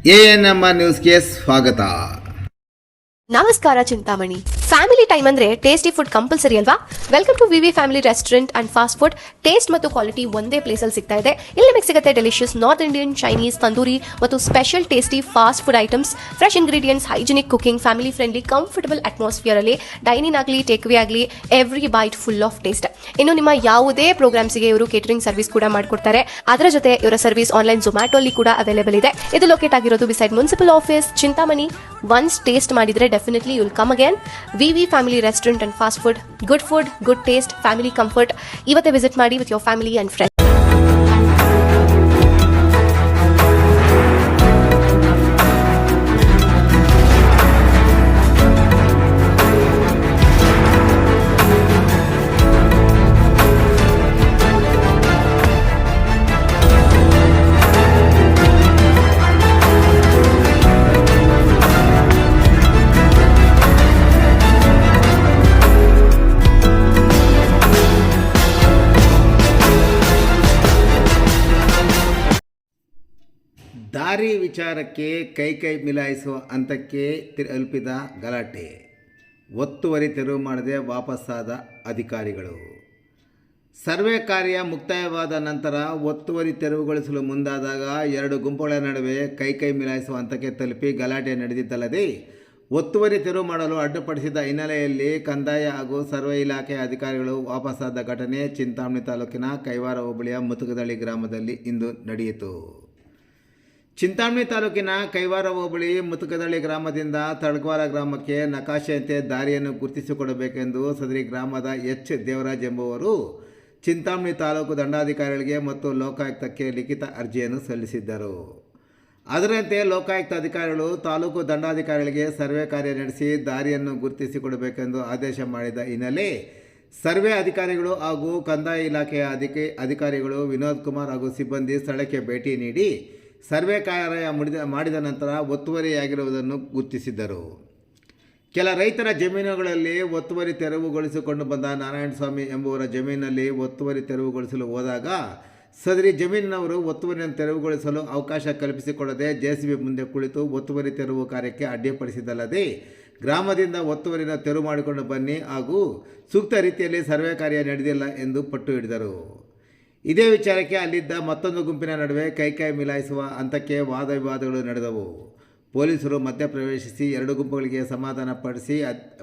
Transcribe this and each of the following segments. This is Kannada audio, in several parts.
ANMR ನ್ಯೂಸ್ಗೆ ಸ್ವಾಗತ. ನಮಸ್ಕಾರ ಚಿಂತಾಮಣಿ. ಫ್ಯಾಮಿಲಿ ಟೈಮ್ ಅಂದ್ರೆ ಟೇಸ್ಟಿ ಫುಡ್ ಕಂಪಲ್ಸರಿ ಅಲ್ವಾ? Welcome to VV family restaurant and fast food. Taste ಮತ್ತು ಕ್ವಾಲಿಟಿ ಒಂದೇ ಪ್ಲೇಸ್ ಅಲ್ಲಿ ಸಿಗ್ತಾ ಇದೆ. ಇಲ್ಲಿ ನಿಮಗೆ ಸಿಗುತ್ತೆ delicious North Indian, Chinese, tandoori ಮತ್ತು special tasty fast food items, fresh ingredients, hygienic cooking, family friendly, comfortable atmosphere ಅಲ್ಲಿ ಡೈನಿಂಗ್ ಆಗಲಿ ಟೇಕ್ ಅವೇ ಆಗಲಿ every bite full of taste. ಇನ್ನು ನಿಮ್ಮ ಯಾವುದೇ ಪ್ರೋಗ್ರಾಮ್ಸ್ಗೆ ಇವರು ಕೇಟರಿಂಗ್ ಸರ್ವಿಸ್ ಕೂಡ ಮಾಡಿಕೊಡ್ತಾರೆ. ಅದರ ಜೊತೆ ಇವರ ಸರ್ವಿಸ್ ಆನ್ಲೈನ್ ಝೊಮ್ಯಾಟೊ ಅಲ್ಲಿ ಕೂಡ ಅವೈಲೇಬಲ್ ಇದೆ. ಇದು ಲೊಕೇಟ್ ಆಗಿರೋದು beside municipal office, Chintamani. Once taste ಮಾಡಿದ್ರೆ definitely you will come again. V V family restaurant and fast food. Good taste, family comfort. ಇವತ್ತೇ ವಿಸಿಟ್ ಮಾಡಿ with your family and friends. ದಾರಿ ವಿಚಾರಕ್ಕೆ ಕೈ ಮಿಲಾಯಿಸುವ ಹಂತಕ್ಕೆ ತಲುಪಿದ ಗಲಾಟೆ. ಒತ್ತುವರಿ ತೆರವು ಮಾಡದೆ ವಾಪಸ್ಸಾದ ಅಧಿಕಾರಿಗಳು. ಸರ್ವೆ ಕಾರ್ಯ ಮುಕ್ತಾಯವಾದ ನಂತರ ಒತ್ತುವರಿ ತೆರವುಗೊಳಿಸಲು ಮುಂದಾದಾಗ ಎರಡು ಗುಂಪುಗಳ ನಡುವೆ ಕೈ ಮಿಲಾಯಿಸುವ ಹಂತಕ್ಕೆ ತಲುಪಿ ಗಲಾಟೆ ನಡೆದಿದ್ದಲ್ಲದೆ ಒತ್ತುವರಿ ತೆರವು ಮಾಡಲು ಅಡ್ಡಿಪಡಿಸಿದ ಹಿನ್ನೆಲೆಯಲ್ಲಿ ಕಂದಾಯ ಹಾಗೂ ಸರ್ವೆ ಇಲಾಖೆಯ ಅಧಿಕಾರಿಗಳು ವಾಪಸ್ಸಾದ ಘಟನೆ ಚಿಂತಾಮಣಿ ತಾಲೂಕಿನ ಕೈವಾರ ಹೋಬಳಿಯ ಮುತುಕದಳ್ಳಿ ಗ್ರಾಮದಲ್ಲಿ ಇಂದು ನಡೆಯಿತು. ಚಿಂತಾಮಣಿ ತಾಲೂಕಿನ ಕೈವಾರ ಹೋಬಳಿ ಮುತುಕದಳ್ಳಿ ಗ್ರಾಮದಿಂದ ತಡಕವಾರ ಗ್ರಾಮಕ್ಕೆ ನಕಾಶೆಯಂತೆ ದಾರಿಯನ್ನು ಗುರುತಿಸಿಕೊಡಬೇಕೆಂದು ಸದರಿ ಗ್ರಾಮದ ಎಚ್ ದೇವರಾಜ್ ಎಂಬುವರು ಚಿಂತಾಮಣಿ ತಾಲೂಕು ದಂಡಾಧಿಕಾರಿಗಳಿಗೆ ಮತ್ತು ಲೋಕಾಯುಕ್ತಕ್ಕೆ ಲಿಖಿತ ಅರ್ಜಿಯನ್ನು ಸಲ್ಲಿಸಿದ್ದರು. ಅದರಂತೆ ಲೋಕಾಯುಕ್ತ ಅಧಿಕಾರಿಗಳು ತಾಲೂಕು ದಂಡಾಧಿಕಾರಿಗಳಿಗೆ ಸರ್ವೆ ಕಾರ್ಯ ನಡೆಸಿ ದಾರಿಯನ್ನು ಗುರುತಿಸಿಕೊಡಬೇಕೆಂದು ಆದೇಶ ಮಾಡಿದ ಹಿನ್ನೆಲೆ ಸರ್ವೆ ಅಧಿಕಾರಿಗಳು ಹಾಗೂ ಕಂದಾಯ ಇಲಾಖೆಯ ಅಧಿಕಾರಿಗಳು ವಿನೋದ್ ಕುಮಾರ್ ಹಾಗೂ ಸಿಬ್ಬಂದಿ ಸ್ಥಳಕ್ಕೆ ಭೇಟಿ ನೀಡಿ ಸರ್ವೆ ಕಾರ್ಯ ಮಾಡಿದ ನಂತರ ಒತ್ತುವರಿಯಾಗಿರುವುದನ್ನು ಗುರುತಿಸಿದ್ದರು. ಕೆಲ ರೈತರ ಜಮೀನುಗಳಲ್ಲಿ ಒತ್ತುವರಿ ತೆರವುಗೊಳಿಸಿಕೊಂಡು ಬಂದ ನಾರಾಯಣಸ್ವಾಮಿ ಎಂಬುವರ ಜಮೀನಿನಲ್ಲಿ ಒತ್ತುವರಿ ತೆರವುಗೊಳಿಸಲು ಹೋದಾಗ ಸದರಿ ಜಮೀನಿನವರು ಒತ್ತುವರಿಯನ್ನು ತೆರವುಗೊಳಿಸಲು ಅವಕಾಶ ಕಲ್ಪಿಸಿಕೊಡದೆ JCB ಮುಂದೆ ಕುಳಿತು ಒತ್ತುವರಿ ತೆರವು ಕಾರ್ಯಕ್ಕೆ ಅಡ್ಡಿಪಡಿಸಿದ್ದಲ್ಲದೆ ಗ್ರಾಮದಿಂದ ಒತ್ತುವರಿಯನ್ನು ತೆರವು ಮಾಡಿಕೊಂಡು ಬನ್ನಿ ಹಾಗೂ ಸೂಕ್ತ ರೀತಿಯಲ್ಲಿ ಸರ್ವೆ ಕಾರ್ಯ ನಡೆದಿಲ್ಲ ಎಂದು ಪಟ್ಟು ಹಿಡಿದರು. ಇದೇ ವಿಚಾರಕ್ಕೆ ಅಲ್ಲಿದ್ದ ಮತ್ತೊಂದು ಗುಂಪಿನ ನಡುವೆ ಕೈ ಮಿಲಾಯಿಸುವ ಹಂತಕ್ಕೆ ವಾದ ವಿವಾದಗಳು ನಡೆದವು. ಪೊಲೀಸರು ಮಧ್ಯಪ್ರವೇಶಿಸಿ ಎರಡು ಗುಂಪುಗಳಿಗೆ ಸಮಾಧಾನ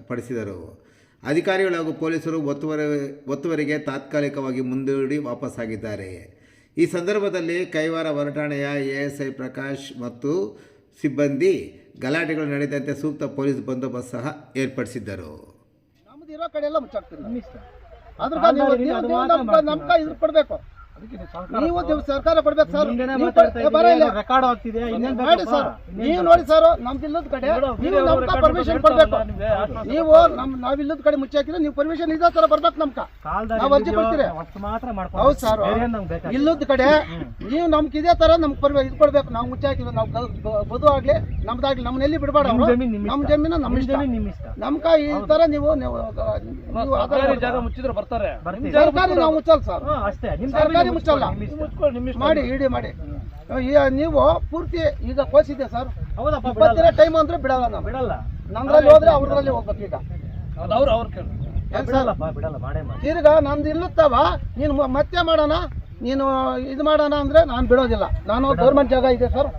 ಪಡಿಸಿದರು. ಅಧಿಕಾರಿಗಳು ಹಾಗೂ ಪೊಲೀಸರು ಒತ್ತುವರಿಗೆ ತಾತ್ಕಾಲಿಕವಾಗಿ ಮುಂದೂಡಿ ವಾಪಸ್ಸಾಗಿದ್ದಾರೆ. ಈ ಸಂದರ್ಭದಲ್ಲಿ ಕೈವಾರ ಹೊರಠಾಣೆಯ ASI ಪ್ರಕಾಶ್ ಮತ್ತು ಸಿಬ್ಬಂದಿ ಗಲಾಟೆಗಳು ನಡೆದಂತೆ ಸೂಕ್ತ ಪೊಲೀಸ್ ಬಂದೋಬಸ್ತ್ ಸಹ ಏರ್ಪಡಿಸಿದ್ದರು. ನೀವು ಸರ್ಕಾರ ಕೊಡ್ಬೇಕು ಸರ್. ರೆಕಾರ್ಡ್ ಆಗ್ತಿದೆ ಮಾಡಿ ಸರ್. ನೀವು ನೋಡಿ ಸರ್, ನಮ್ದಿಲ್ಲದ ಕಡೆ ನೀವು ನಮ್ಕ ಪರ್ಮಿಷನ್ ಕೊಡ್ಬೇಕು. ನೀವು ನಾವಿಲ್ಲದ ಕಡೆ ಮುಚ್ಚಿ ಹಾಕಿದ್ರೆ ನೀವು ಪರ್ಮಿಷನ್ ಇದೇ ತರ ಬರ್ಬೇಕು. ನಮ್ಕ ನಾವು ಅರ್ಜಿ ಕೊಡ್ತೀರಿ. ಹೌದು ಸರ್, ಇಲ್ಲದ ಕಡೆ ನೀವು ನಮ್ಗೆ ಇದೇ ತರ ನಮ್ಗೆ ಇದು ಕೊಡ್ಬೇಕು. ನಾವು ಮುಚ್ಚಿ ಹಾಕಿದ್ರೆ ನಾವು ಬದು ಆಗ್ಲಿ ನಮ್ದಾಗ್ಲಿ ನಮ್ಮನ್ನ ಎಲ್ಲಿ ಬಿಡಬೇಡ. ನಮ್ಮ ಜಮೀನು ನಮ್ಮ ಇಷ್ಟ. ನಮ್ಕ ಈ ತರ ನೀವು ಜಾಗ ಮುಚ್ಚಿದ್ರೆ ಬರ್ತಾರೆ. ಸರ್ಕಾರಿ ನಾವು ಮುಚ್ಚಲ್ಲ ಸರ್, ಸರ್ಕಾರಿ ಮುಚ್ಚಲ್ಲ. ಮಾಡಿ ಇಡಿ ಮಾಡಿ. ನೀವು ಪೂರ್ತಿ ಈಗ ಕೋಸಿದೆ ಸರ್. ಇವತ್ತಿನ ಟೈಮ್ ಅಂದ್ರೆ ಬಿಡಲ್ಲ. ನಾವು ಬಿಡಲ್ಲ. ನಮ್ದ್ರಲ್ಲಿ ಹೋದ್ರೆ ಅವ್ರಲ್ಲಿ ಹೋಗ್ಬೇಕು. ಈಗ ತಿರ್ಗಾ ನಮ್ದು ಇಲ್ಲತ್ತವ ನೀನು ಮತ್ತೆ ಮಾಡೋಣ, ನೀನು ಇದು ಮಾಡೋಣ ಅಂದ್ರೆ ನಾನು ಬಿಡೋದಿಲ್ಲ. ನಾನು ಗೌರ್ಮೆಂಟ್ ಜಾಗ ಇದೆ ಸರ್,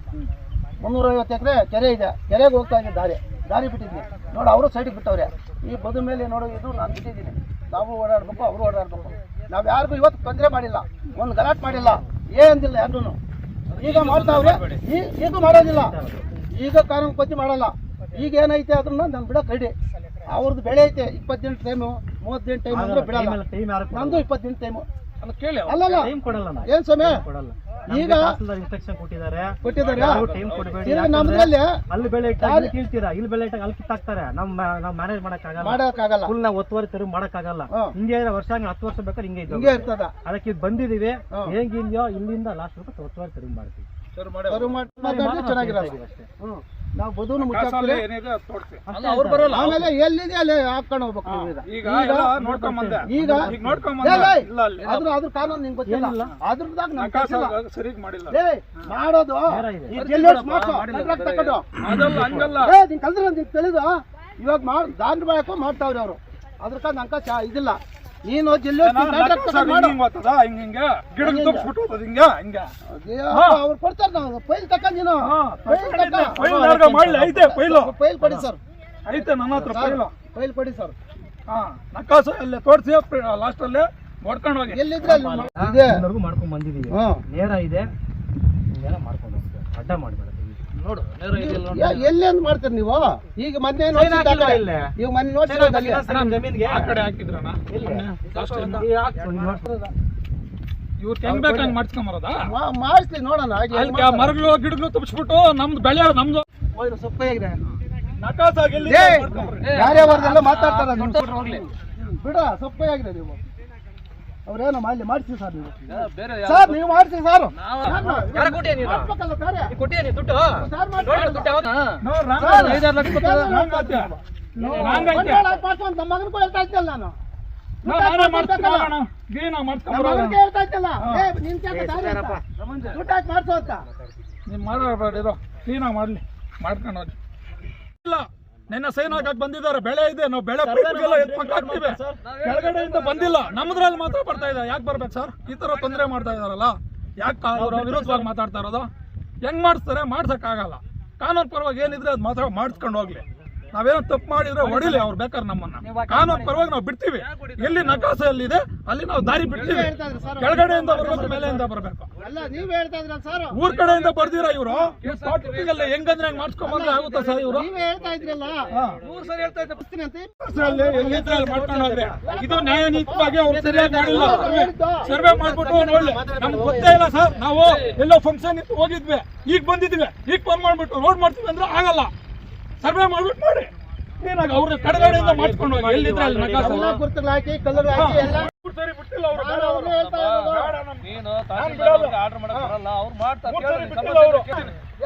350 ಎಕರೆ ಕೆರೆ ಇದೆ. ಕೆರೆಗೆ ಹೋಗ್ತಾ ಇದ್ದೆ, ದಾರಿ ಬಿಟ್ಟಿದ್ದೀನಿ ನೋಡಿ. ಅವರು ಸೈಡಿಗೆ ಬಿಟ್ಟವ್ರೆ. ಈ ಬದು ಮೇಲೆ ನೋಡೋ ಇದು ನಾನು ಬಿಟ್ಟಿದ್ದೀನಿ. ನಾವು ಓಡಾಡ್ಬೇಕು, ಅವರು ಓಡಾಡ್ಬೇಕು. ನಾವು ಯಾರಿಗೂ ಇವತ್ತು ತೊಂದರೆ ಮಾಡಿಲ್ಲ, ಒಂದು ಗಲಾಟೆ ಮಾಡಿಲ್ಲ, ಏನಂದಿಲ್ಲ ಯಾರು. ಈಗ ಮಾಡ್ತಾವ್ರೆ, ಈಗ ಮಾಡೋದಿಲ್ಲ. ಈಗ ಕಾನೂನು ಕೊಚ್ಚಿ ಮಾಡಲ್ಲ. ಈಗ ಏನೈತೆ ಅದನ್ನ ನಾನು ಬಿಡಕ್ಕೆ ರೆಡಿ. ಅವ್ರದ್ದು ಬೆಳೆ ಐತೆ 20 ದಿನ ಟೈಮು, 30 ದಿನ ಟೈಮ್ ಅಂದ್ರೆ ಬಿಡಲ್ಲ. ನಂದು 20 ದಿನ ಟೈಮು. ಅಲ್ಲಲ್ಲ ಏನ್ ಸ್ವಾಮಿ, ಈಗ ಕೊಟ್ಟಿದ್ದಾರೆ. ನಮ್ದ್ರಲ್ಲಿ ಅಲ್ಲಿ ಬೆಳೆ ಕೀಳ್ತೀರಾ, ಇಲ್ಲಿ ಬೆಳೆ ಅಲ್ಲಿ ಕಿತ್ತಾಕ್ತಾರೆ. ನಾವು ಮ್ಯಾನೇಜ್ ಮಾಡಕ್ಕಾಗಲ್ಲ. ಒತ್ತುವರಿ ತೆರವು ಮಾಡಕ್ಕಾಗಲ್ಲ. ಹಿಂಗೆ ವರ್ಷ 10 ವರ್ಷ ಬೇಕಾದ್ರೆ ಹಿಂಗೆ ಇರ್ತದ. ಅದಕ್ಕೆ ಬಂದಿದೀವಿ. ಹೇಗಿದೆಯೋ ಇಲ್ಲಿಂದ ಲಾಸ್ಟ್ ಒತ್ತುವರಿ ತೆರವು ಮಾಡ್ತೀವಿ. ಚೆನ್ನಾಗಿರೋದು ನಾವು ಬದುನು ಮುಚ್ಚಾಕ್ತೀವಿ. ಏನಿದೆ ಅದು ತೋರಿಸಿ. ಅವ್ರು ಬರಲ್ಲ. ಆಮೇಲೆ ಎಲ್ಲಿದೆ ಅಲ್ಲಿ ಹಾಕೊಂಡು ಹೋಗ್ಬೇಕು ನೀವು ಈಗ. ಈಗ ಎಲ್ಲ ನೋಡ್ಕೊಂಬಂದೆ. ಈಗ ನೋಡ್ಕೊಂಬಂದೆ. ಇಲ್ಲ ಅಲ್ಲಿ ಅದ್ರ ಕಾನೂನು ನಿಂಗೆ ಗೊತ್ತಿಲ್ಲ. ಅದ್ರದಾಗ ನಮ್ಗೆ ನಕಾಸ ಗೊತ್ತಿಲ್ಲ. ಸರಿಗ್ ಮಾಡಿಲ್ಲ. ಮಾಡೋದು ಈ ಜೆಲ್ಲೆಟ್ಸ್ ಮಾತ್ರ ಅದ್ರಾಗ ತಕೊಂಡು ಅದಲ್ಲ ಹಂಗಲ್ಲ. ನೀನ್ ಕಲ್ದ್ರೆ ನಿಂಗೆ ತಿಳಿದು ಇವಾಗ ದಾಂಡ್ ಬಾಯಕ್ಕೂ ಮಾಡ್ತಾವ್ರಿ ಅವರು. ಅದ್ರಕ್ಕ ನಂಕ ಇದಿಲ್ಲ. ನೀನು ಜಿಲ್ಲೆ ಅವ್ರು ಕೊಡ್ತಾರೆ. ನಾವು ಫೈಲ್ ತಕೊಂಡ್ ನೀನು ಫೈಲ್ ಕೊಡಿ ಸರ್. ಐತೆ ನನ್ನ ಹತ್ರ ಫೈಲ್ ಕೊಡಿ ಸರ್. ನಕಾಸ ಅಲ್ಲೇ ತೋರಿಸಿ ಲಾಸ್ಟ್ ಅಲ್ಲೇ ನೋಡ್ಕೊಂಡು ಹೋಗಿ. ಎಲ್ಲಿದ್ರೆ ಇದೆ ಮಾಡ್ಕೊಂಡ್ ಬಂದಿದೀವಿ. ನೇರ ಇದೆ, ಮಾಡ್ಕೊಂಡು ಹೋಗ್ತೀವಿ. ಅಡ್ಡ ಮಾಡ್ಬೇಡ ನೋಡು. ನೇರ ಇದೆ ಎಲ್ಲಿ ಅಂತ ಮಾಡ್ತೀರಿ ನೀವು? ಈಗ ಮೊನ್ನೆ ನೋಡ್ಸಿದ್ದ ಈಗ ಮೊನ್ನೆ ನೋಡ್ಸಿರೋದಲ್ಲಿ ಜಮೀನ್ಗೆ ಆ ಕಡೆ ಹಾಕಿದ್ರಣ್ಣ. ಇವ್ರು ಹೆಂಗ್ ಬೇಕು ಹಂಗ್ ಮಾಡ್ಸ್ಕೊಂಬರೋದಾ? ಮಾಡಿಸ್ತೀವಿ ನೋಡೋಣ. ಅಲ್ಲಿ ಮರಗಳು ಗಿಡಗಳು ತುಂಬಿಸ್ಬಿಟ್ಟು ನಮ್ದು ಬೆಳೆ ನಮ್ದು ಸೊಪ್ಪ ಹೇಗಿದೆ ನಕಾಸ ಯಾರೇ ವರ್ಗಲ್ಲ ಮಾತಾಡ್ತಾರ. ಬಿಡ ಸೊಪ್ಪ ಆಗಿದೆ. ನೀವು ಅವ್ರೇನೋ ಮಾಡ್ಲಿ ಮಾಡಿಸಿ ಸರ್. ನೀವು ಸರ್ ನೀವು ಮಾಡಿಸಿ ಸರ್. ನಮ್ಮ ಮಗನಿಗೂ ಹೇಳ್ತಾ ಇದ್ದಲ್ಲ ನಾನು. ಹೇಳ್ತಾ ಇದ್ದಲ್ಲ ನಿನ್ ದುಡ್ಡು ಹಾಕಿ ಮಾಡ್ಸೋ ಅಂತ. ನೀನ್ ಮಾಡಬೇಡ, ಕ್ಲೀನಾಗಿ ಮಾಡ್ಲಿ, ಮಾಡ್ಕೊಂಡು ಹೋಗಿ. ಇಲ್ಲ ನಿನ್ನ ಸೈನ್ ಹಾಕಕ್ ಬಂದಿದ್ದಾರೆ. ಬೆಳೆ ಇದೆ, ನಾವು ಬೆಳೆ ಪೈಪ್ಗೆಲ್ಲ ಎತ್ಕೊಂಡು ಹಾಕ್ತಿವಿ. ಕೆಳಗಡೆಯಿಂದ ಬಂದಿಲ್ಲ, ನಮ್ಮದ್ರಲ್ಲಿ ಮಾತ್ರ ಬರ್ತಾ ಇದೆ. ಯಾಕೆ ಬರ್ಬೇಕು ಸರ್? ಈ ತರ ತೊಂದರೆ ಮಾಡ್ತಾ ಇದಾರಲ್ಲ, ಯಾಕೆ ಅವರು ವಿರೋಧವಾಗಿ ಮಾತಾಡ್ತಾ ಇರೋದು? ಹೆಂಗ್ ಮಾಡಿಸ್ತಾರೆ? ಮಾಡ್ಸಕ್ಕಾಗಲ್ಲ. ಕಾನೂನು ಪರವಾಗಿ ಏನಿದ್ರೆ ಅದು ಮಾತ್ರ ಮಾಡಿಸ್ಕೊಂಡು ಹೋಗ್ಲಿ. ನಾವೇನೋ ತಪ್ಪು ಮಾಡಿದ್ರೆ ಹೊಡಿಲಿ ಅವ್ರು ಬೇಕಾದ್ರೆ ನಮ್ಮನ್ನ. ಕಾನೂನು ಪರವಾಗಿ ನಾವು ಬಿಡ್ತೀವಿ. ಎಲ್ಲಿ ನಕಾಸ ಎಲ್ಲಿದೆ ಅಲ್ಲಿ ನಾವು ದಾರಿ ಬಿಡ್ತೀವಿ. ಕೆಳಗಡೆಯಿಂದ ಬರ್ಬೇಕು, ಮೇಲೆಯಿಂದ ಬರ್ಬೇಕು. ಅಲ್ಲ ನೀವ್ ಹೇಳ್ತಾ ಇದ್ರ ಸರ್. ಊರ್ ಕಡೆಯಿಂದ ಬರ್ದಿರ ಇವರು ಹೆಂಗಂದ್ರೆ ಹೆಂಗ್ ಮಾಡ್ಸ್ಕೊಂಡ್ಬಂದ್ರೆ ಆಗುತ್ತಾ ಸರ್? ಇವರು ನೀವೇ ಹೇಳ್ತಾ ಇದ್ರಲ್ಲ. ಸರಿ ಹೇಳ್ತಾ ಇದ್ದ ಮಾಡ್ಕೊಂಡು ಹೋಗ್ರಿ. ಇದು ನ್ಯಾಯ ನೀತಿವಾಗಿ ಅವ್ರು ಸರಿಯಾಗಿ ಮಾಡಿಲ್ಲ. ಸರ್ವೆ ಮಾಡ್ಬಿಟ್ಟು ನೋಡ್ಲಿ, ನಮ್ಗೆ ಗೊತ್ತೇ ಇಲ್ಲ ಸರ್. ನಾವು ಎಲ್ಲೋ ಫಂಕ್ಷನ್ ಇತ್ತು ಹೋಗಿದ್ವಿ, ಈಗ ಬಂದಿದ್ವಿ, ಈಗ ಫೋನ್ ಮಾಡ್ಬಿಟ್ಟು ರೋಡ್ ಮಾಡ್ತೀವಿ ಅಂದ್ರೆ ಆಗಲ್ಲ. ಸರ್ವೆ ಮಾಡ್ಬಿಟ್ಟು ಮಾಡಿ ಏನಾಗ ಅವ್ರ ಕಡೆಗಡೆಯಿಂದ ಮಾಡ್ಕೊಂಡು ಹೋಗಿ. ಎಲ್ಲಿದ್ರೆ ಅಲ್ಲಿ ನಕಾಸ ಗುರುತುಗಳು ಹಾಕಿ ಕಲ್ಲರ್ ಹಾಕಿ ಎಲ್ಲ ಸರಿ ಬಿಟ್ಟಿಲ್ಲ ಅವರು. ನೀನು ಆರ್ಡರ್ ಮಾಡಕ್ ಬರಲ್ಲ, ಅವ್ರು ಮಾಡ್ತಾರೆ.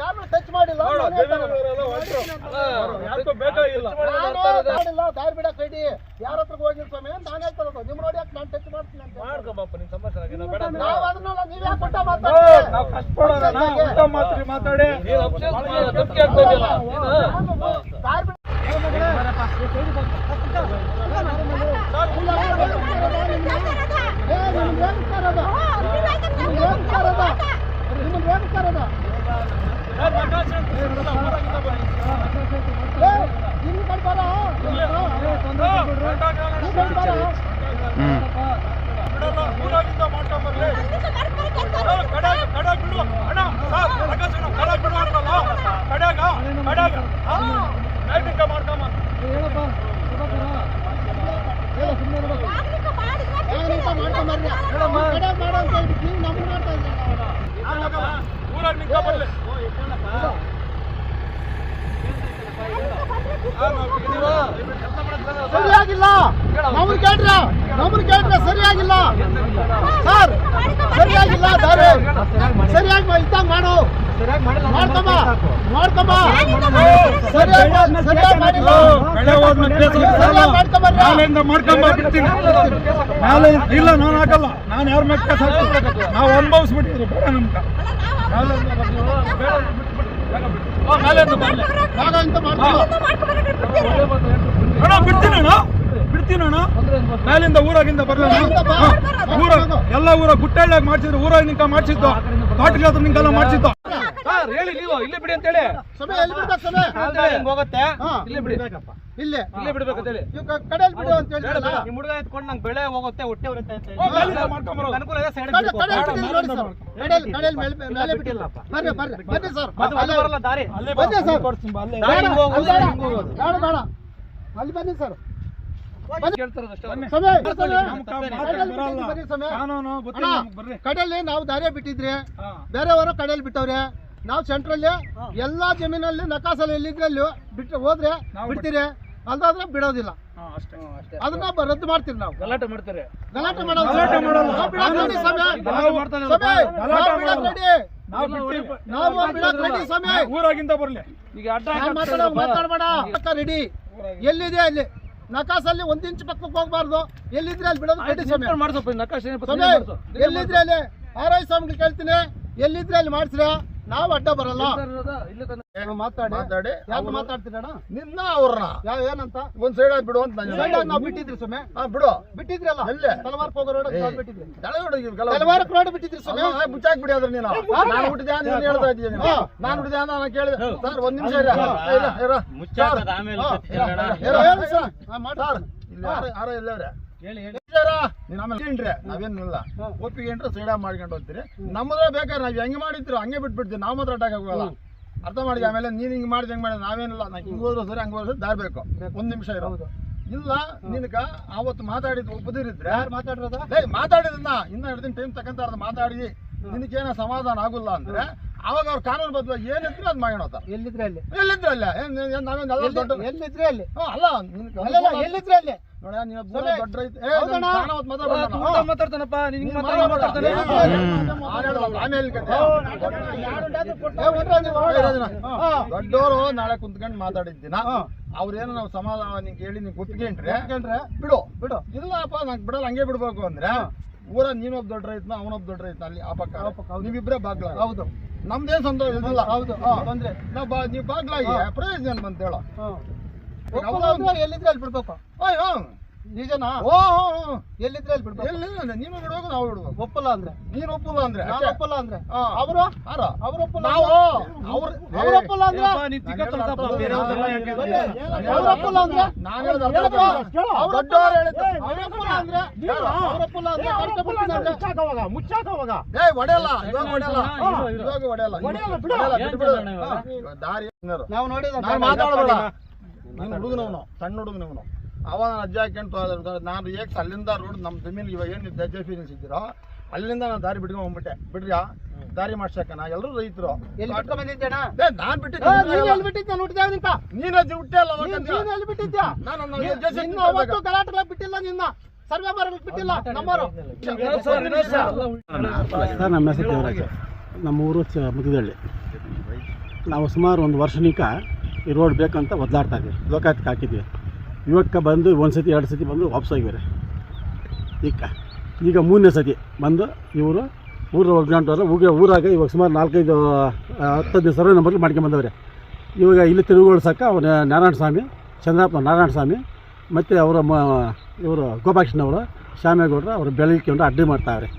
ಯಾರು ಟಚ್ ಮಾಡಿಲ್ಲ. ಯಾರಿಗೂ ಬೇಕಾಗಿಲ್ಲ. ದಾರಿ ಬಿಡ ಕೈಡಿ ಯಾರ ಹತ್ರ ಹೋಗಿಲ್ಲ ಸ್ವಾಮಿ. ನಾನು ಹೇಳ್ತಾ ಇರೋದು ನಿಮ್ ನೋಡಿ ನಾನು ಟಚ್ ಮಾಡ್ತೀನಿ ಅಂತ. ಮಾಡ್ಕೊಬಪ್ಪ ನಿನ್ ಸಮಸ್ಯೆ. ನಾವು ಅದನ್ನೆಲ್ಲ ನೀವ್ ಯಾಕೆ ಕೊಟ್ಟ ಮಾತಾಡ್ತೀವಿ? ನಾವು ಕಷ್ಟಪಡೋಣ ಮಾತಾಡಿ. ದಾರಿ ಬಿಡ ಊರಾಗಿಂದ ಮಾಡ್ಕೊಂಬರ್ಲಿ. ಕಡೆ ಬಿಡು ಅಣ್ಣ, ಕಡೆ ಬಿಡು ಅಂದ್ರಲ್ಲ, ಕಡೆಗ ನೈಟಿಂಗ ಮಾಡ್ಕೊಂಬ. ಊರಾಗ ನಿಂತ ಬರ್ಲಿ. ಸರಿಯಾಗಿಲ್ಲ. ನಮ್ಮನ್ ಕೇಳ್ರೆ ಸರಿಯಾಗಿಲ್ಲ ಸರ್. ಸರಿಯಾಗಿಲ್ಲ ದಾರಿ. ಸರಿಯಾಗಿ ಇದ್ದಂಗ ಮಾಡು. ಮಾಡ್ಕೊಂಬ ಸರಿಯಾಗಿ ಮಾಡಿಲ್ಲ. ಇಲ್ಲ ನಾನು ಹಾಕಲ್ಲ. ನಾನು ಯಾರ ಮೇಲೆ ಕೇಸ್ ಹಾಕ್ತೀನಿ? ನಾವು ಅನುಭವಿಸ್ಬಿಟ್ಟಿದ್ರಿ. ಬೇಡ ನಮ್ಗೆ ಬಿಡ್ತೀನಣ್ಣ. ಮೇಲಿಂದ ಊರಾಗಿಂದ ಬರ್ಲ. ಎಲ್ಲ ಊರ ಗುಟ್ಟೆಳ್ಳಾಗ ಮಾಡ್ಸಿದ್ರು. ಊರಾಗ ನಿಂಕ ಮಾಡ್ಸಿದ್ದು, ತೋಟಗಳ ಹತ್ರ ನಿಂಕೆಲ್ಲ ಮಾಡ್ಸಿದ್ದು. ಹೇಳಿ ನೀವು ಇಲ್ಲೇ ಬಿಡಿ ಅಂತ ಹೇಳಿ. ಸಮಯ ಎಲ್ಲಿ ಬಿಡ್ಬೇಕು? ಸಮಯ ಹೋಗುತ್ತೆ, ಇಲ್ಲೇ ಬಿಡಿ. ಇಲ್ಲೇ ಬಿಡ್ಬೇಕಂತ ಹೇಳಿ. ಕಡೆಯಲ್ಲಿ ಬಿಡು ಅಂತ ಹೇಳಿದ್ರಲ್ಲ. ನಿಮ್ ಹುಡುಗ ಎತ್ಕೊಂಡು ನಂಗೆ ಬೆಳೆ ಹೋಗುತ್ತೆ, ಹೊಟ್ಟೆ ಬರುತ್ತೆ ಅಂತ ಮಾಡ್ಕೊಂಬರೋದು. ಅನುಕೂಲ ಇದೆ. ಸೈಡ್ ಕಡೆಯಲ್ಲಿ ಮೇಲೆ ಬಿಟ್ಟಿಲ್ಲಪ್ಪ. ಬನ್ನಿ ಸರ್. ಬರಲ್ಲ ದಾರಿ. ಬನ್ನಿ ಸರ್. ಬೇಡ ಅಲ್ಲಿ ಬನ್ನಿ ಸರ್. ಕಡೆಯಲ್ಲಿ ನಾವು ದಾರಿ ಬಿಟ್ಟಿದ್ರಿ, ಬೇರೆಯವರು ಕಡೆಯಲ್ಲಿ ಬಿಟ್ಟವ್ರೆ. ನಾವು ಸೆಂಟ್ರಲ್ಲಿ ಎಲ್ಲಾ ಜಮೀನಲ್ಲಿ ನಕಾಸಲ್ಲಿ ಎಲ್ಲಿದ್ರೆ ಅಲ್ಲಿ ಬಿಟ್ಟು ಹೋದ್ರೆ ಬಿಡ್ತೀರಿ, ಅಲ್ದಾದ್ರೆ ಬಿಡೋದಿಲ್ಲ. ಅದನ್ನ ರದ್ದು ಮಾಡ್ತೀರಿ. ನಾವು ಗಲಾಟೆ ಮಾಡ್ತಾರೆ. ಗಲಾಟೆ ಮಾಡೋದು ನಾವು ಬಿಟ್ಟು ನಾವು ಬಿಡಕ್ ರೆಡಿ ಸ್ವಾಮಿ. ಊರಾಗಿಂದ ಬರ್ಲಿ. ಈಗ ಅಡ್ಡ ನಾನ್ ಮಾತಾಡಬೇಡ. ರೆಡಿ ಎಲ್ಲಿದೆ ಅಲ್ಲಿ ನಕಾಸಲ್ಲಿ 1 ಇಂಚ್ ಪಕ್ಕಕ್ಕೆ ಹೋಗ್ಬಾರ್ದು. ಎಲ್ಲಿದ್ರೆ ಅಲ್ಲಿ ಬಿಡೋದು ರೆಡಿ ಸ್ವಾಮಿ. ಮಾಡ್ಸಪ್ಪ ನಕಾಶೆ ಸ್ವಾಮಿ ಎಲ್ಲಿದ್ರೆ ಅಲ್ಲಿ ಆರ್ಐ ಸ್ವಾಮಿಗಳು ಕೇಳ್ತೀನಿ, ಎಲ್ಲಿದ್ರೆ ಅಲ್ಲಿ ಮಾಡ್ಸ್ರ, ನಾವು ಅಡ್ಡ ಬರಲ್ಲ. ಮಾತಾಡಿ ಯಾರು ಮಾತಾಡ್ತೀರಣ್ಣ? ನಿನ್ನ ಅವ್ರನ್ನ ಯಾವ ಏನಂತ ಒಂದ್ ಸೈಡ್ ಆಗಿ ಬಿಡು ಅಂತ ಸೈಡ್ ಆಗಿ ನಾವು ಬಿಟ್ಟಿದ್ರಿ ಸ್ವಾಮಿ. ಬಿಡು ಬಿಟ್ಟಿದ್ರಲ್ಲ ಎಲ್ಲೇ? ತಲವಾರಕ್ಕೆ ಹೋಗೋ ರೋಡ್ ಬಿಟ್ಟಿದ್ರಿ. ತಲೆ ತಲವಾರಕ್ಕೆ ರೋಡ್ ಬಿಟ್ಟಿದ್ರಿ ಸ್ವಾಮಿ. ಮುಚ್ಚಾಕ್ ಬಿಡಿ ಅದ್ರ ನೀನು. ನಾನು ಹುಟ್ಟಿದೆ ಅಂತ ನೀನು ಹೇಳ್ತಾ ಇದ್ದೀನಿ. ನಾನು ಹುಟ್ಟಿದೆ ಅಂತ ನಾನು ಕೇಳಿದೆ. ಸರ್ 1 ನಿಮಿಷ ಇರ. ಇಲ್ಲಿ ಯಾರ ಎಲ್ಲವ್ರೆ ನೀನ್ ಆಮೇಲೆ ಏನ್ರಿ ನಾವೇನಿಲ್ಲ ಒಪ್ಪಿಗೆ ಏನ್ರ ಸೈಡ್ ಮಾಡ್ಕೊಂಡು ಹೋಗ್ತೀರಿ. ನಮ್ಮದೇ ಬೇಕಾದ್ರೆ ನಾವ್ ಹೆಂಗ್ ಮಾಡಿದ್ರು ಹಂಗೆ ಬಿಟ್ಬಿಡ್ತೀವಿ. ನಾವು ಮಾತ್ರ ಅಟ್ಟಾಕ್ ಹೋಗಲ್ಲ. ಅರ್ಥ ಮಾಡಿ. ಆಮೇಲೆ ನೀನ್ ಹಿಂಗ್ ಮಾಡಿದ್ ಹೆಂಗ್ ಮಾಡಿದ್ ನಾವೇನಿಲ್ಲ. ನಂಗೆ ಹಿಂಗ್ ಹೋದ್ರು ಸರಿ ಹಂಗ ಹೋದ್ರೆ ದಾರಿ ಬೇಕು. 1 ನಿಮಿಷ ಇರೋದು ಇಲ್ಲ. ನಿನಗ ಅವತ್ತು ಮಾತಾಡಿದ್ ಒಬ್ಬದಿರಿದ್ರೆ ಯಾರು ಮಾತಾಡಿರೋದ? ಮಾತಾಡಿದ್ನ ಇನ್ನ 2 ದಿನ ಟೈಮ್ ತಗೊಂತಾರ ಮಾತಾಡಿ ನಿನಗೇನ ಸಮಾಧಾನ ಆಗುಲ್ಲ ಅಂದ್ರೆ ಅವಾಗ ಅವ್ರ ಕಾನೂನು ಬದಲು ಏನಿದ್ರೆ ಅದ್ ಮಾಡೋತ. ಎಲ್ಲಿದ್ರೆ ಅಲ್ಲಿ ಎಲ್ಲಿದ್ರೆ ಅಲ್ಲ ನಾವೇನ್ ದೊಡ್ಡ ಎಲ್ಲಿದ್ರೆ ಅಲ್ಲಿ ಅಲ್ಲ ಅಲ್ಲಲ್ಲ ಎಲ್ಲಿದ್ರೆ ಅಲ್ಲಿ ನೋಡ ನೀನು ದೊಡ್ಡ ರೈತ ಮಾತಾಡ್ತಾನಪ್ಪ ನಿನ್ಗೆ ಆಮೇಲೆ ದೊಡ್ಡವರು ನಾಳೆ ಕುಂತ್ಕೊಂಡು ಮಾತಾಡಿದ್ದಿನ ಅವ್ರೇನೋ ನಾವು ಸಮಾಧಾನ ನಿಂಗೆ ಹೇಳಿ ನೀನ್ ಕುತ್ಕೊಂಡ್ರೆ ಬಿಡು ಬಿಡು. ಇಲ್ಲಪ್ಪ ನಂಗೆ ಬಿಡಲ್ಲ ಹಂಗೆ ಬಿಡ್ಬೇಕು ಅಂದ್ರೆ ಊರ ನೀನೊಬ್ಬ ದೊಡ್ಡ ರೈತನ ಅವನೊಬ್ಬ ದೊಡ್ಡ ರೈತನ ಅಲ್ಲಿ ಆ ಪಕ್ಕ ನೀವಿಬ್ರೇ ಬಾಗ್ಲ. ಹೌದು ನಮ್ದೇನ್ ಸಂತೋಷ ಇಲ್ಲ. ಹೌದು ಅಂದ್ರೆ ನೀವು ಬಾಗ್ಲಾಗಿ ಪ್ರಯೋಜನ ಬಂತ ಹೇಳೋ. ಎಲ್ಲಿದ್ರೆ ಅಲ್ಲಿ ಬಿಡ್ಬೇಕು. ನಿಜನಾ? ಎಲ್ಲಿದ್ರೆ ಅಲ್ಲಿ ಬಿಡ್ಬೇಕು. ಎಲ್ಲಿಲ್ಲ ನೀನು ಬಿಡ್ಬೇಕು ನಾವು ಬಿಡ್ಬೇಕು. ಒಪ್ಪಲ್ಲ ಅಂದ್ರೆ ನೀನ್ ಒಪ್ಪಲ್ಲ ಅಂದ್ರೆ ನಾನು ಒಪ್ಪಲ್ಲ ಅಂದ್ರೆ ಅವರು ಅವ್ರು ಒಪ್ಪಲ್ಲ. ನಾವು ಅವ್ರು ಒಪ್ಪಲ್ಲ ಅಂದ್ರೆ ಅವ್ರು ಒಪ್ಪಲ್ಲ ಅಂದ್ರೆ ನಾನು ದೊಡ್ಡವರು ಹೇಳಿದ್ದು ಅವ್ರು ಒಪ್ಪಲ್ಲ ಅಂದ್ರೆ ಅವ್ರು ಒಪ್ಪಲ್ಲ ಅಂದ್ರೆ ಕರ್ಕೊಂಡು ಬಿಡ್ತೀನಿ ಅಂದ್ರೆ ಮುಚ್ಚಾಕ ಹೋಗ. ಏ ಹೊಡೆಯಲ್ಲ ಇವಾಗ ಹೊಡೆಯಲ್ಲ ದಾರಿ ನಾವು ನೋಡಿದ ನಾನು ಮಾತಾಡಬೇಡ. ನೀನು ಹುಡುಗನವನು ಸಣ್ಣ ಹುಡುಗನವನು ಅವ ನಾನು ಅಜ್ಜ ಹಾಕೊಂಡು ನಾನು ಏಕ್ಸ್ ಅಲ್ಲಿಂದ ರೋಡ್ ನಮ್ಮ ಜಮೀನು ಇವಾಗ ಏನು ಜೆ ಸಿಗ್ತಿರೋ ಅಲ್ಲಿಂದ ನಾನು ದಾರಿ ಬಿಟ್ಕೊಂಡು ಹೋಗ್ಬಿಟ್ಟೆ. ಬಿಡ್ರಿಯಾ ದಾರಿ ಮಾಡ್ಸಕ್ಕ ನಾ ಎಲ್ಲರೂ ರೈತರು. ಎಲ್ಲಿ ಬಿಟ್ಕೊಂಡ್ ಬಂದಿದ್ದೇಣ? ನಾನ್ ಬಿಟ್ಟಿದ್ದೆ ಹುಟ್ಟಿದ್ದೆ ನಿಂತ ನೀನ್ ಹುಟ್ಟೆ ಅಲ್ಲ ಎಲ್ಲಿ ಬಿಟ್ಟಿದ್ಯಾ? ಅವತ್ತು ಗಲಾಟೆಗಳ ಬಿಟ್ಟಿಲ್ಲ, ನಿನ್ನ ಸರ್ವೆ ಬರಲಿಕ್ಕೆ ಬಿಟ್ಟಿಲ್ಲ ನಮ್ಮವರು. ಸರ್ ನಮ್ಮ ಹೆಸರು ದೇವರಾಜ. ನಮ್ಮ ಊರು ಮುಗಿದಳ್ಳಿ. ನಾವು ಸುಮಾರು 1 ವರ್ಷನಿಕ ಈ ರೋಡ್ ಬೇಕಂತ ಒದ್ದಾಡ್ತಾ ಇದ್ದೀವಿ. ಲೋಕಾಯುಕ್ತಕ್ಕೆ ಹಾಕಿದ್ವಿ. ಇವಕ್ಕೆ ಬಂದು 1 ಸತಿ 2 ಸತಿ ಬಂದು ವಾಪಸ್ ಆಗಿದ್ದಾರೆ. ಈಗ 3ನೇ ಸತಿ ಬಂದು ಇವರು ಊರ ಒಗ್ಗಂಟವ್ರು ಊರಾಗ ಇವಾಗ ಸುಮಾರು 4-5-10 ಸರ್ವೆ ನಂಬರ್ಲಿ ಮಾಡ್ಕೊಂಬಂದವ್ರೆ. ಇವಾಗ ಇಲ್ಲಿ ತಿರುಗುಗೊಳಿಸೋಕೆ ಅವ್ರು ನಾರಾಯಣ ಸ್ವಾಮಿ, ಚಂದ್ರಪ್ಪ ನಾರಾಯಣ ಸ್ವಾಮಿ ಮತ್ತು ಅವರ ಇವರು ಗೋಪಾಕೃಷ್ಣವರು, ಶ್ಯಾಮೇಗೌಡರು ಅವರು ಬೆಳಗಿಕೊಂಡು ಅಡ್ಡಿ ಮಾಡ್ತಾವ್ರೆ.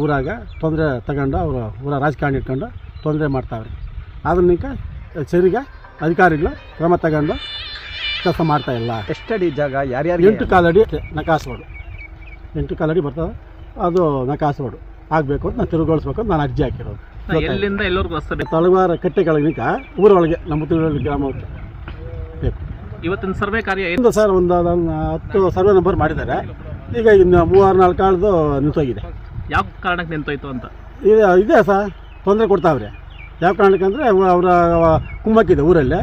ಊರಾಗ ತೊಂದರೆ ತಗೊಂಡು ಅವರು ಊರ ರಾಜಕಾರಣ ಇಟ್ಕೊಂಡು ತೊಂದರೆ ಮಾಡ್ತಾವ್ರೆ. ಅದನ್ನ ಸರಿಗೆ ಅಧಿಕಾರಿಗಳು ಕ್ರಮ ತಗೊಂಡು ಕೆಲಸ ಮಾಡ್ತಾಯಿಲ್ಲ. ಎಷ್ಟಡಿ ಜಾಗ ಯಾರ್ಯಾರು? 8 ಕಾಲಡಿ ನಕಾಸು ರೋಡು. 8 ಕಾಲಡಿ ಬರ್ತದೆ. ಅದು ನಕಾಸು ರೋಡು ಆಗಬೇಕು ಅಂತ ನಾನು ತಿರುಗೊಳಿಸ್ಬೇಕು ಅಂತ ನಾನು ಅರ್ಜಿ ಹಾಕಿರೋದು. ಎಲ್ಲಿಂದ ಎಲ್ಲರಿಗೂ ತಳವಾರ ಕಟ್ಟೆಗಳಿಗೆ ಊರೊಳಗೆ ನಮ್ಮ ತಿರುವಳ್ಳಿ ಗ್ರಾಮ ಬೇಕು. ಇವತ್ತಿನ ಸರ್ವೆ ಕಾರ್ಯ ಏನು ಸರ್? ಒಂದು 10 ಸರ್ವೆ ನಂಬರ್ ಮಾಡಿದ್ದಾರೆ. ಈಗ ಇನ್ನು 3-4 ಕಾಲದ್ದು ನಿಂತೋಗಿದೆ. ಯಾವ ಕಾರಣಕ್ಕೆ ನಿಂತೋಯ್ತು ಅಂತ ಇದೆ ಸರ್, ತೊಂದರೆ ಕೊಡ್ತಾವ್ರೆ. ಯಾವ ಕಾರಣಕ್ಕೆ ಅಂದರೆ ಅವರ ಕುಮ್ಮಕ್ಕಿದೆ ಊರಲ್ಲೇ,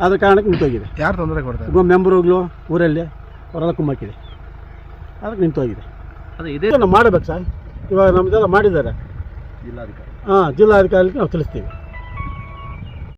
ಅದ್ರ ಕಾರಣಕ್ಕೆ ನಿಂತೋಗಿದೆ. ಯಾರು ತೊಂದರೆ ಕೊಡ್ತಾರೆ? ಮೆಂಬರ್ಗಳು ಊರಲ್ಲಿ ಅವರೆಲ್ಲ ಕುಮ್ಮಕ್ಕಿದೆ, ಅದಕ್ಕೆ ನಿಂತೋಗಿದೆ. ಅದು ಇದೇ ನಾವು ಮಾಡಬೇಕು ಸರ್. ಇವಾಗ ನಮ್ಮದೆಲ್ಲ ಮಾಡಿದ್ದಾರೆ. ಜಿಲ್ಲಾಧಿಕಾರಿ ನಾವು ತಿಳಿಸ್ತೀವಿ.